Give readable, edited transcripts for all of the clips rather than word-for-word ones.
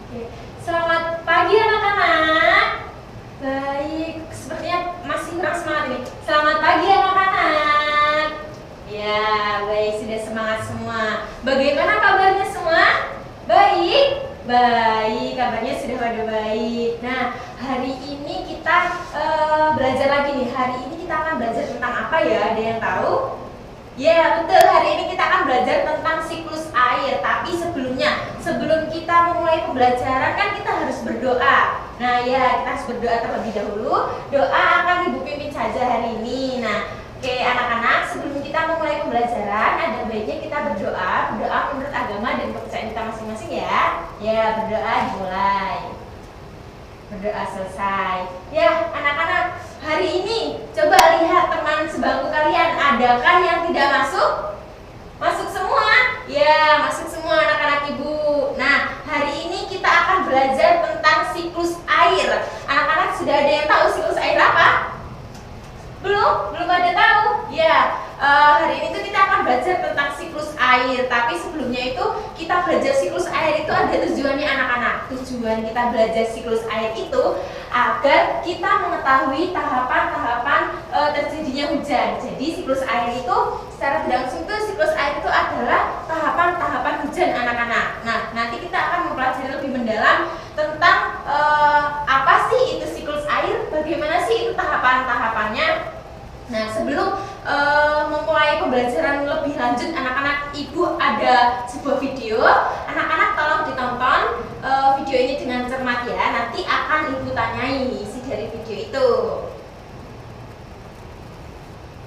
Oke. Selamat pagi anak-anak. Baik, sepertinya masih kurang semangat ini. Selamat pagi anak-anak. Ya, baik, sudah semangat semua. Bagaimana kabarnya semua? Baik? Baik, kabarnya sudah pada baik. Nah, hari ini kita belajar lagi nih. Hari ini kita akan belajar tentang apa ya? Ada yang tahu? Ya, betul. Hari ini kita akan belajar tentang siklus air. Tapi sebelum kita memulai pembelajaran kan kita harus berdoa. Nah, ya, kita harus berdoa terlebih dahulu. Doa akan Ibu pimpin saja hari ini. Nah, oke anak-anak, sebelum kita memulai pembelajaran, ada baiknya kita berdoa menurut agama dan kepercayaan kita masing-masing ya. Ya, berdoa dimulai. Berdoa selesai. Ya, anak-anak, hari ini coba lihat teman sebangku kalian, adakah yang tidak masuk? Masuk semua? Ya, masuk semua anak-anak Ibu. Nah, hari ini kita akan belajar tentang siklus air. Anak-anak sudah ada yang tahu siklus air apa? Belum ada tahu? Ya, hari ini tuh kita akan belajar tentang siklus air. Tapi sebelumnya itu kita belajar siklus air itu ada tujuannya anak-anak. Tujuan kita belajar siklus air itu agar kita mengetahui tahapan-tahapan terjadinya hujan. Jadi siklus air itu secara tidak langsung itu siklus air itu adalah tahapan-tahapan hujan anak-anak. Nah, nanti kita akan mempelajari lebih mendalam tentang apa sih itu siklus air, bagaimana sih itu tahapan-tahapannya. Nah, sebelum memulai pembelajaran lebih lanjut anak-anak, Ibu ada sebuah video. Anak-anak tolong ditonton video ini dengan cermat ya. Nanti akan Ibu tanyai isi dari video itu.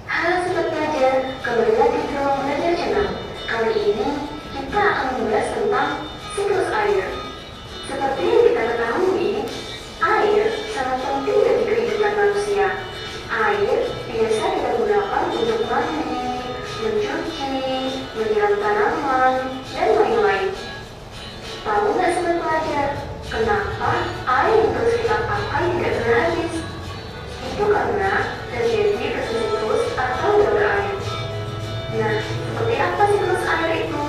Halo sobat pelajar, kembali lagi ke ruang belajar channel. Kali ini kita akan membahas tentang siklus air. Seperti yang kita ketahui, air sangat penting bagi kehidupan manusia. Air biasa kita gunakan untuk mandi, mencuci, menyiram tanaman, dan lain-lain. Tahu nggak sobat pelajar, kenapa air yang terus kita pakai tidak pernah habis? Itu karena terjadi siklus atau daur air. Nah, seperti apa siklus air itu?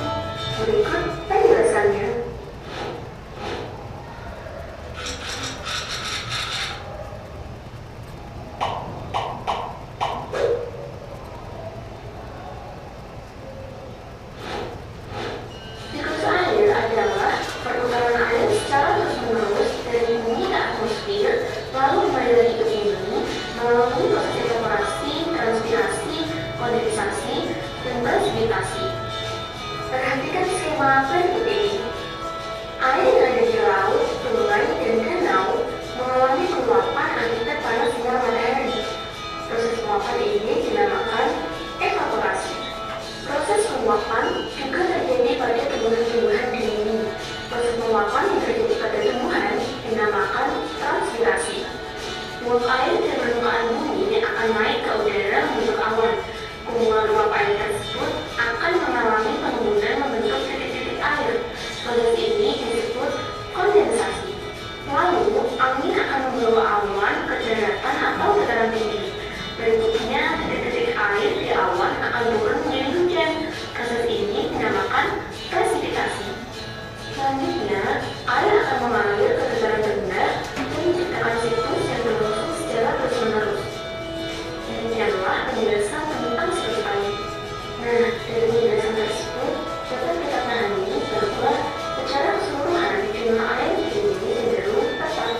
Berikut penjelasannya. Siklus air adalah perputaran air secara terus-menerus dari bumi ke atmosfer, lalu kembali lagi ke bumi melalui proses evaporasi, transpirasi, kondensasi, dan presipitasi. Perhatikan skema berikut ini. Air yang ada di laut, sungai, dan danau mengalami penguapan akibat panas sinar matahari. Proses penguapan ini dinamakan evaporasi. Proses penguapan juga terjadi pada tumbuhan-tumbuhan di bumi. Proses penguapan yang terjadi pada tumbuhan dinamakan transpirasi. Uap air dari permukaan bumi akan naik ke udara membentuk awan. Kumpulan uap air tersebut akan mengalami penimbunan membentuk titik-titik air. Proses ini disebut kondensasi. Lalu, angin akan membawa awan ke daratan atau dataran tinggi. Berikutnya, titik-titik air di awan akan turun menjadi hujan. Proses ini dinamakan presipitasi. Selanjutnya, air akan mengalir ke dataran rendah dan menciptakan siklus yang berlangsung secara terus-menerus. Demikianlah penjelasan tentang siklus air. Nah, dari penjelasan tersebut dapat kita pahami bahwa secara keseluruhan jumlah air di bumi cenderung tetap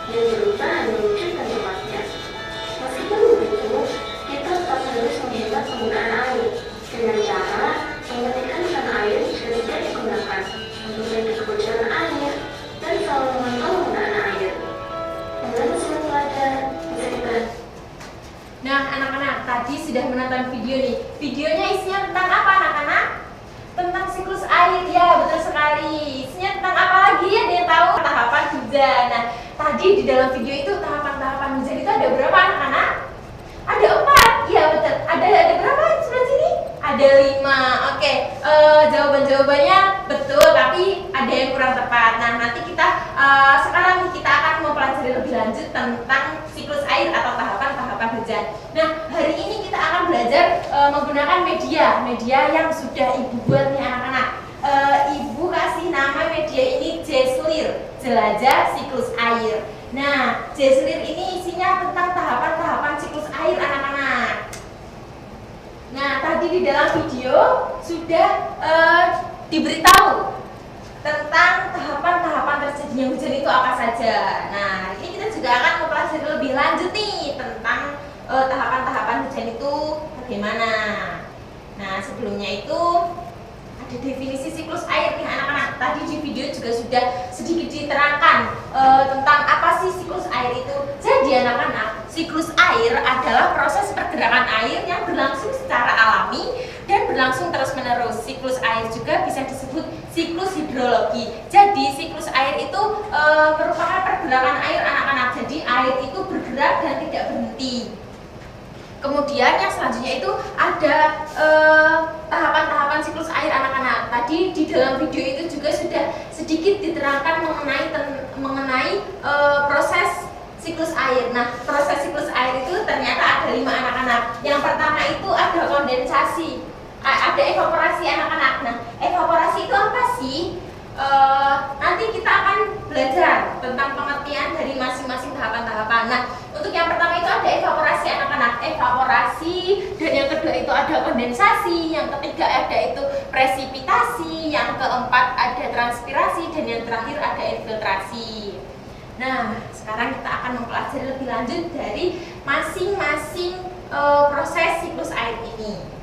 dan berubah hanya wujud dan tempatnya. Meskipun begitu, kita tetap harus menghemat penggunaan air dengan cara mematikan keran air jika tidak digunakan, mengurangi kebocoran air, dan selalu memantau penggunaan air. Dengan sobat pelajar, bisa dibahas. Nah, anak-anak, tadi sudah menonton video nih. Videonya isinya tentang apa anak-anak? Tentang siklus air, ya betul sekali. Isinya tentang apa lagi ya? Dia tahu tahapan hujan. Nah, tadi di dalam video itu tahapan-tahapan hujan itu ada berapa anak-anak? Ada 4, iya betul. Ada berapa di sebelah sini? Ada 5. Oke, jawaban-jawabannya betul, tapi ada yang kurang tepat. Nah, nanti kita sekarang kita akan mempelajari lebih lanjut tentang siklus air atau tahapan-tahapan hujan. Nah, hari ini kita akan belajar menggunakan media yang sudah Ibu buat nih anak-anak. Ibu kasih nama media ini Jeslir. jelajah siklus air. Nah, J-Selir ini isinya tentang tahapan-tahapan siklus air anak-anak. Nah, tadi di dalam video sudah diberitahu tentang tahapan-tahapan terjadinya hujan itu apa saja. Nah, ini kita juga akan mempelajari lebih lanjut nih tentang tahapan-tahapan hujan itu bagaimana. Nah, sebelumnya itu ada definisi siklus air nih anak-anak. Tadi di video juga sudah sedikit diterangkan tentang apa sih siklus air itu. Jadi anak-anak, siklus air adalah proses pergerakan air yang berlangsung secara alami dan berlangsung terus-menerus. Siklus air juga bisa disebut siklus hidrologi. Jadi siklus air itu merupakan pergerakan air anak-anak. Jadi air itu bergerak dan tidak berhenti. Kemudian yang selanjutnya itu ada tahapan-tahapan siklus air anak-anak. Tadi di dalam video itu juga sudah sedikit diterangkan mengenai proses siklus air. Nah, proses siklus air itu ternyata ada 5 anak-anak. Yang pertama itu ada kondensasi, ada evaporasi anak-anak. Nah, evaporasi itu apa sih? Nanti kita akan belajar tentang pengertian dari masing-masing tahapan-tahapan. Nah, untuk yang pertama itu ada evaporasi anak-anak, evaporasi, dan yang kedua itu ada kondensasi, yang ketiga ada itu presipitasi, yang keempat ada transpirasi, dan yang terakhir ada infiltrasi. Nah, sekarang kita akan mempelajari lebih lanjut dari masing-masing proses siklus air ini.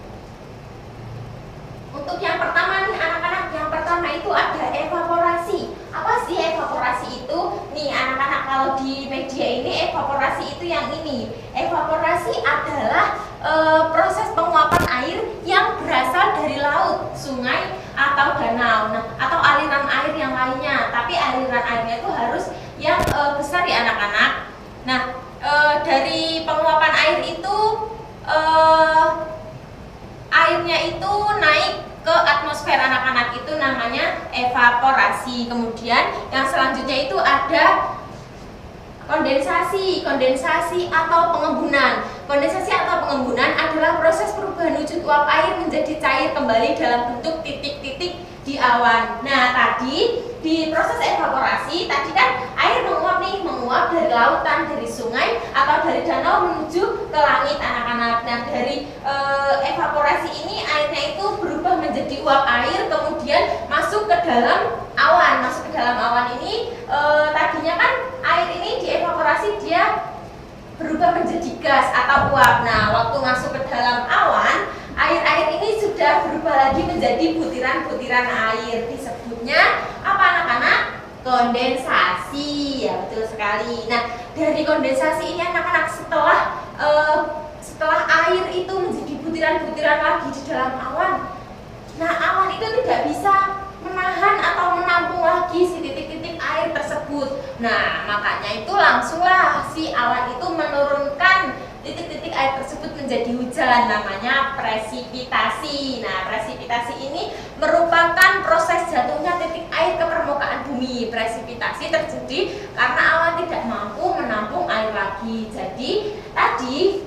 Untuk yang pertama nih anak-anak, yang pertama itu ada evaporasi. Apa sih evaporasi itu? Nih anak-anak, kalau di media ini evaporasi itu yang ini. Evaporasi adalah proses penguapan air yang berasal dari laut, sungai, atau danau. Nah, atau aliran air yang lainnya. Tapi aliran airnya itu harus yang besar ya anak-anak. Nah, dari penguapan air itu airnya itu naik ke atmosfer anak-anak, itu namanya evaporasi. Kemudian yang selanjutnya itu ada kondensasi atau pengembunan. Kondensasi atau pengembunan adalah proses perubahan wujud uap air menjadi cair kembali dalam bentuk titik-titik di awan. Nah, tadi di proses evaporasi tadi kan air menguap dari lautan, dari sungai atau dari danau menuju ke langit anak-anak. Nah, dari evaporasi ini airnya itu berubah menjadi uap air, kemudian masuk ke dalam awan. Masuk ke dalam awan ini tadinya kan air ini dievaporasi dia berubah menjadi gas atau uap. Nah, waktu masuk ke dalam awan, air-air ini sudah berubah lagi menjadi butiran-butiran air. Disebutnya apa anak-anak? Kondensasi. Ya, betul sekali. Nah, dari kondensasi ini anak-anak, setelah air itu menjadi butiran-butiran lagi di dalam awan, nah awan itu tidak bisa menahan atau menampung lagi si titik-titik air tersebut. Nah, makanya itu langsunglah si awan itu menurunkan titik-titik air tersebut menjadi hujan, namanya presipitasi. Nah, presipitasi ini merupakan proses jatuhnya titik air ke permukaan bumi. Presipitasi terjadi karena awan tidak mampu menampung air lagi. Jadi, tadi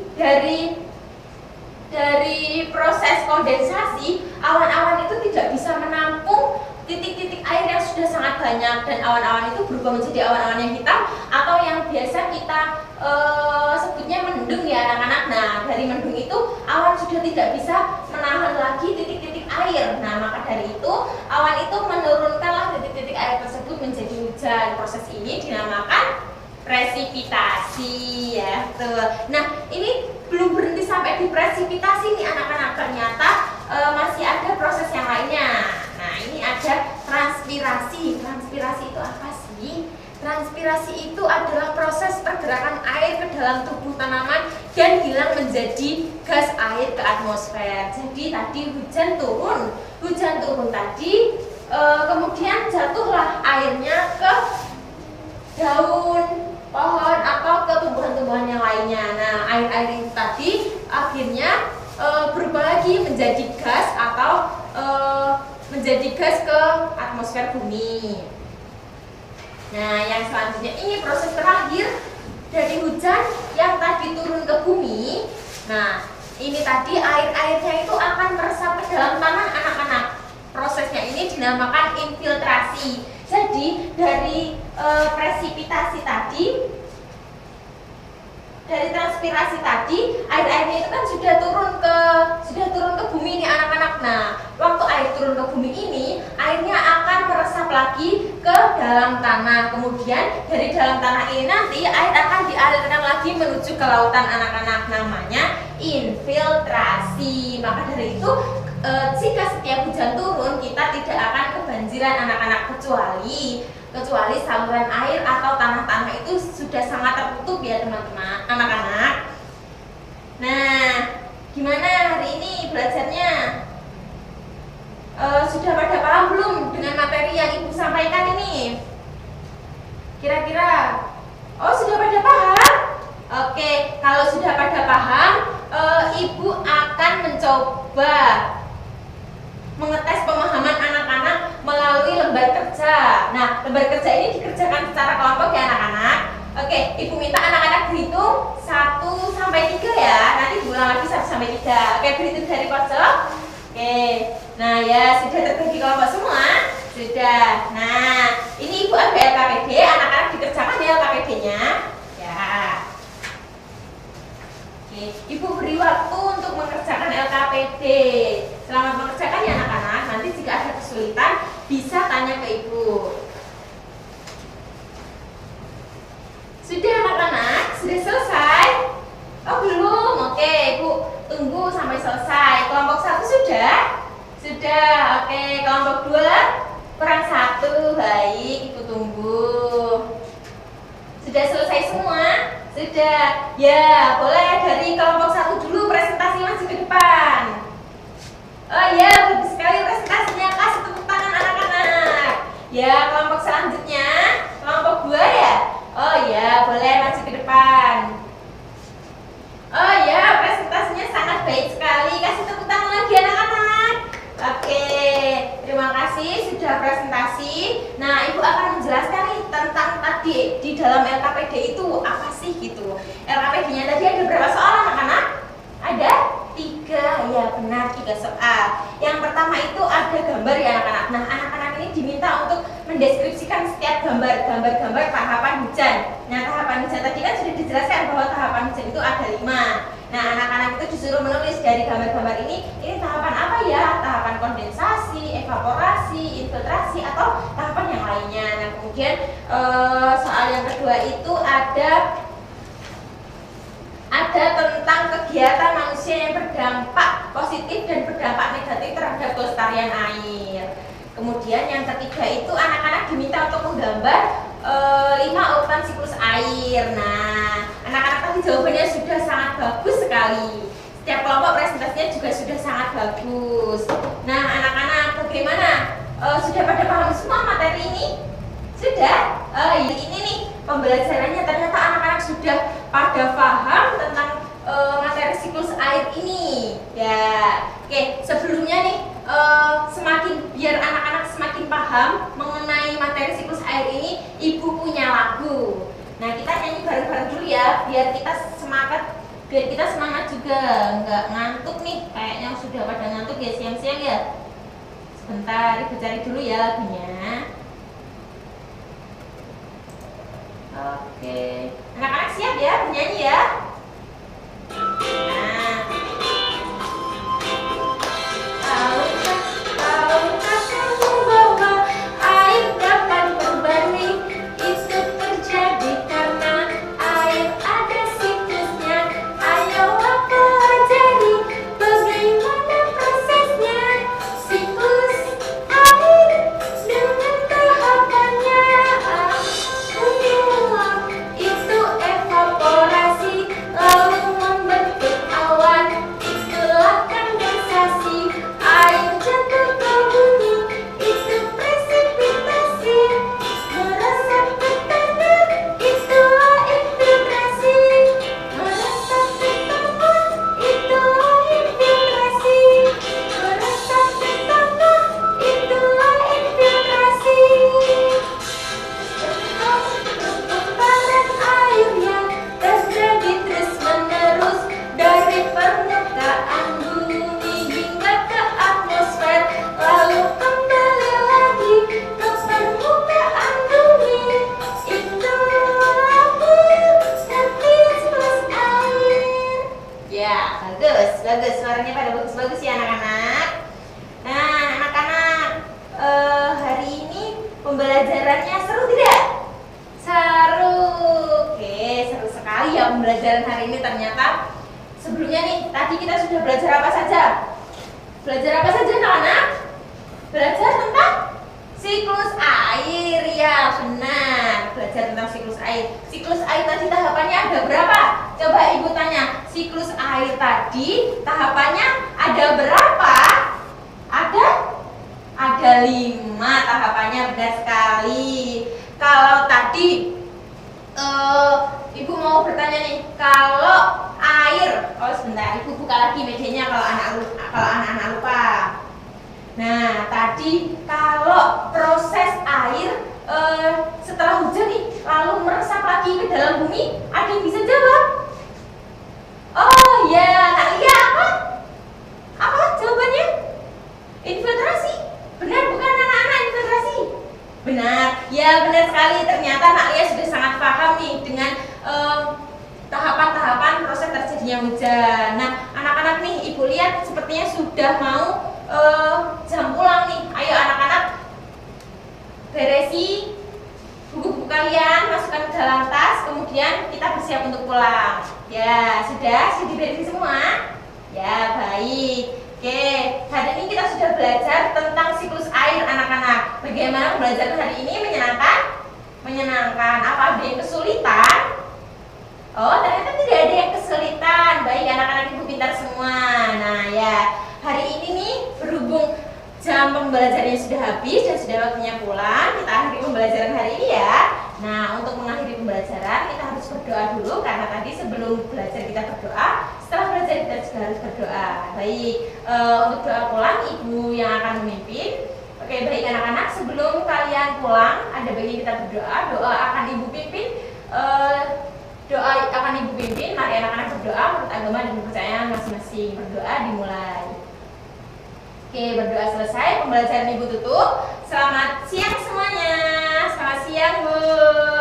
dari proses kondensasi, awan-awan itu tidak bisa menampung titik-titik air yang sudah sangat banyak, dan awan-awan itu berubah menjadi awan-awan yang hitam atau yang biasa kita sebutnya mendung ya anak-anak. Nah, dari mendung itu awan sudah tidak bisa menahan lagi titik-titik air. Nah, maka dari itu awan itu menurunkanlah titik-titik air tersebut menjadi hujan. Proses ini dinamakan presipitasi ya. Tuh. Nah, ini belum berhenti sampai di presipitasi nih anak-anak, ternyata masih ada proses yang lainnya. Nah, ini ada transpirasi. Transpirasi itu apa sih? Transpirasi itu adalah proses pergerakan air ke dalam tubuh tanaman dan hilang menjadi gas air ke atmosfer. Jadi tadi hujan turun tadi, kemudian jatuhlah airnya ke daun pohon atau ke tumbuhan-tumbuhan yang lainnya. Nah, air-air itu tadi akhirnya berubah lagi menjadi gas atau menjadi gas ke atmosfer bumi. Nah, yang selanjutnya ini proses terakhir dari hujan yang tadi turun ke bumi. Nah, ini tadi air-airnya itu akan meresap ke dalam tanah anak-anak. Prosesnya ini dinamakan infiltrasi. Jadi dari presipitasi tadi, dari transpirasi tadi, air-airnya itu kan sudah turun ke bumi nih anak-anak. Nah, waktu air turun ke bumi ini, airnya akan meresap lagi ke dalam tanah. Kemudian dari dalam tanah ini nanti air akan dialirkan lagi menuju ke lautan anak-anak. Namanya infiltrasi. Maka dari itu, jika setiap hujan turun, kita tidak akan kebanjiran anak-anak, kecuali saluran air atau tanah-tanah itu sudah sangat tertutup ya teman-teman, anak-anak. Nah, gimana hari ini belajarnya? Sudah pada paham belum dengan materi yang ibu sampaikan ini? Kira-kira? Oh, sudah pada paham? Oke, kalau sudah pada paham, ibu akan mencoba mengetes pemahaman anak-anak melalui lembar kerja. Nah, lembar kerja ini dikerjakan secara kelompok ya anak-anak. Oke, ibu minta anak-anak berhitung 1 sampai 3 ya. Nanti diulang lagi 1 sampai 3. Oke, berhitung dari pojok. Oke, nah ya sudah terbagi kelompok semua. Sudah. Nah, ini ibu ada LKPD, anak-anak dikerjakan ya LKPD-nya. Ya. Oke, ibu beri waktu untuk mengerjakan LKPD. Selamat mengerjakan ya anak-anak. Nanti jika ada kesulitan bisa tanya ke ibu. Sudah anak-anak? Sudah selesai? Oh belum? Oke, ibu tunggu sampai selesai. Kelompok 1 sudah? Sudah. Oke, kelompok 2 kurang 1. Baik, ibu tunggu. Sudah selesai semua? Sudah. Ya, boleh dari kelompok 1 dulu presentasi maju ke depan. Oh iya, bagus sekali presentasinya. Kasih tepuk tangan anak-anak. Ya, kelompok selanjutnya, kelompok 2 ya. Oh iya, boleh maju ke depan. Oh iya, presentasinya sangat baik sekali. Kasih tepuk tangan lagi anak-anak. Oke, terima kasih sudah presentasi. Nah, ibu akan menjelaskan nih tentang tadi di dalam LKPD itu apa sih gitu. LKPD-nya tadi ada berapa soal anak-anak? Ada 3, ya benar 3 soal. Yang pertama itu ada gambar ya anak-anak. Nah, anak-anak ini diminta untuk mendeskripsikan setiap gambar tahapan hujan. Nah, tahapan hujan tadi kan sudah dijelaskan bahwa tahapan hujan itu ada 5. Nah, anak-anak itu disuruh menulis dari gambar-gambar ini tahapan apa ya? Tahapan kondensasi, evaporasi, infiltrasi, atau tahapan yang lainnya. Nah, kemudian soal yang kedua itu ada tentang kegiatan manusia yang berdampak positif dan berdampak negatif terhadap kelestarian air. Kemudian yang ketiga itu anak-anak diminta untuk menggambar 5 urutan siklus air. Nah, anak-anak tadi jawabannya sudah sangat bagus sekali. Setiap kelompok presentasinya juga sudah sangat bagus. Nah, anak-anak bagaimana? Sudah pada paham semua materi ini? Sudah? Ini nih pembelajarannya, ternyata anak-anak sudah pada paham tentang materi siklus air ini. Ya, oke. Sebelumnya nih, biar anak-anak semakin paham mengenai materi siklus air ini, ibu punya lagu. Nah, kita nyanyi bareng-bareng dulu ya, biar kita semangat juga, nggak ngantuk nih. Kayaknya sudah pada ngantuk ya siang-siang ya. Sebentar, ibu cari dulu ya lagunya. Oke, anak-anak siap ya bernyanyi ya? Nah, tahukah kamu bahwa air dapat berbanding? Itu terjadi karena air ada siklusnya. Ayolah pelajari bagaimana prosesnya. Siklus air dengan tahapannya. Itu evaporasi, tidak? Seru. Oke, seru sekali ya pembelajaran hari ini ternyata. Sebelumnya nih, tadi kita sudah belajar apa saja? Belajar apa saja anak-anak? Belajar tentang siklus air, ya benar. Belajar tentang siklus air. Siklus air tadi tahapannya ada berapa? Coba ibu tanya, siklus air tadi tahapannya ada berapa? Ada 5 tahapannya, benar sekali. Kalau tadi ibu mau bertanya nih, kalau air, oh sebentar, ibu buka lagi medianya kalau anak-anak lupa. Nah, tadi kalau proses air setelah hujan nih lalu meresap lagi ke dalam bumi, ada yang bisa jawab? Oh ya, Kak Lia, apa jawabannya? Infiltrasi. Benar bukan anak-anak, infiltrasi? Benar, ya benar sekali. Ternyata Kak Lia sudah sangat paham nih dengan tahapan-tahapan proses terjadinya hujan. Nah, anak-anak nih, ibu lihat sepertinya sudah mau jam pulang nih. Ayo anak-anak, beresi buku-buku kalian, masukkan ke dalam tas, kemudian kita bersiap untuk pulang. Ya, sudah diberesi semua? Ya, baik. Oke, hari ini kita sudah belajar tentang siklus air anak-anak. Bagaimana pembelajaran hari ini? Menyenangkan? Menyenangkan. Apa ada yang kesulitan? Oh, ternyata tidak ada yang kesulitan. Baik, anak-anak ibu pintar semua. Nah, ya, hari ini nih berhubung jam pembelajarannya sudah habis dan sudah waktunya pulang, kita akhiri pembelajaran hari ini ya. Nah, untuk mengakhiri pembelajaran kita harus berdoa dulu, karena tadi sebelum belajar kita berdoa, setelah belajar kita juga harus berdoa. Baik, untuk doa pulang ibu yang akan memimpin. Oke, baik anak-anak, sebelum kalian pulang ada baiknya kita berdoa. Doa akan ibu pimpin. Mari anak-anak berdoa menurut agama dan kepercayaan masing-masing. Berdoa dimulai. Oke, berdoa selesai, pembelajaran ibu tutup. Selamat siang semuanya. Selamat siang, Bu.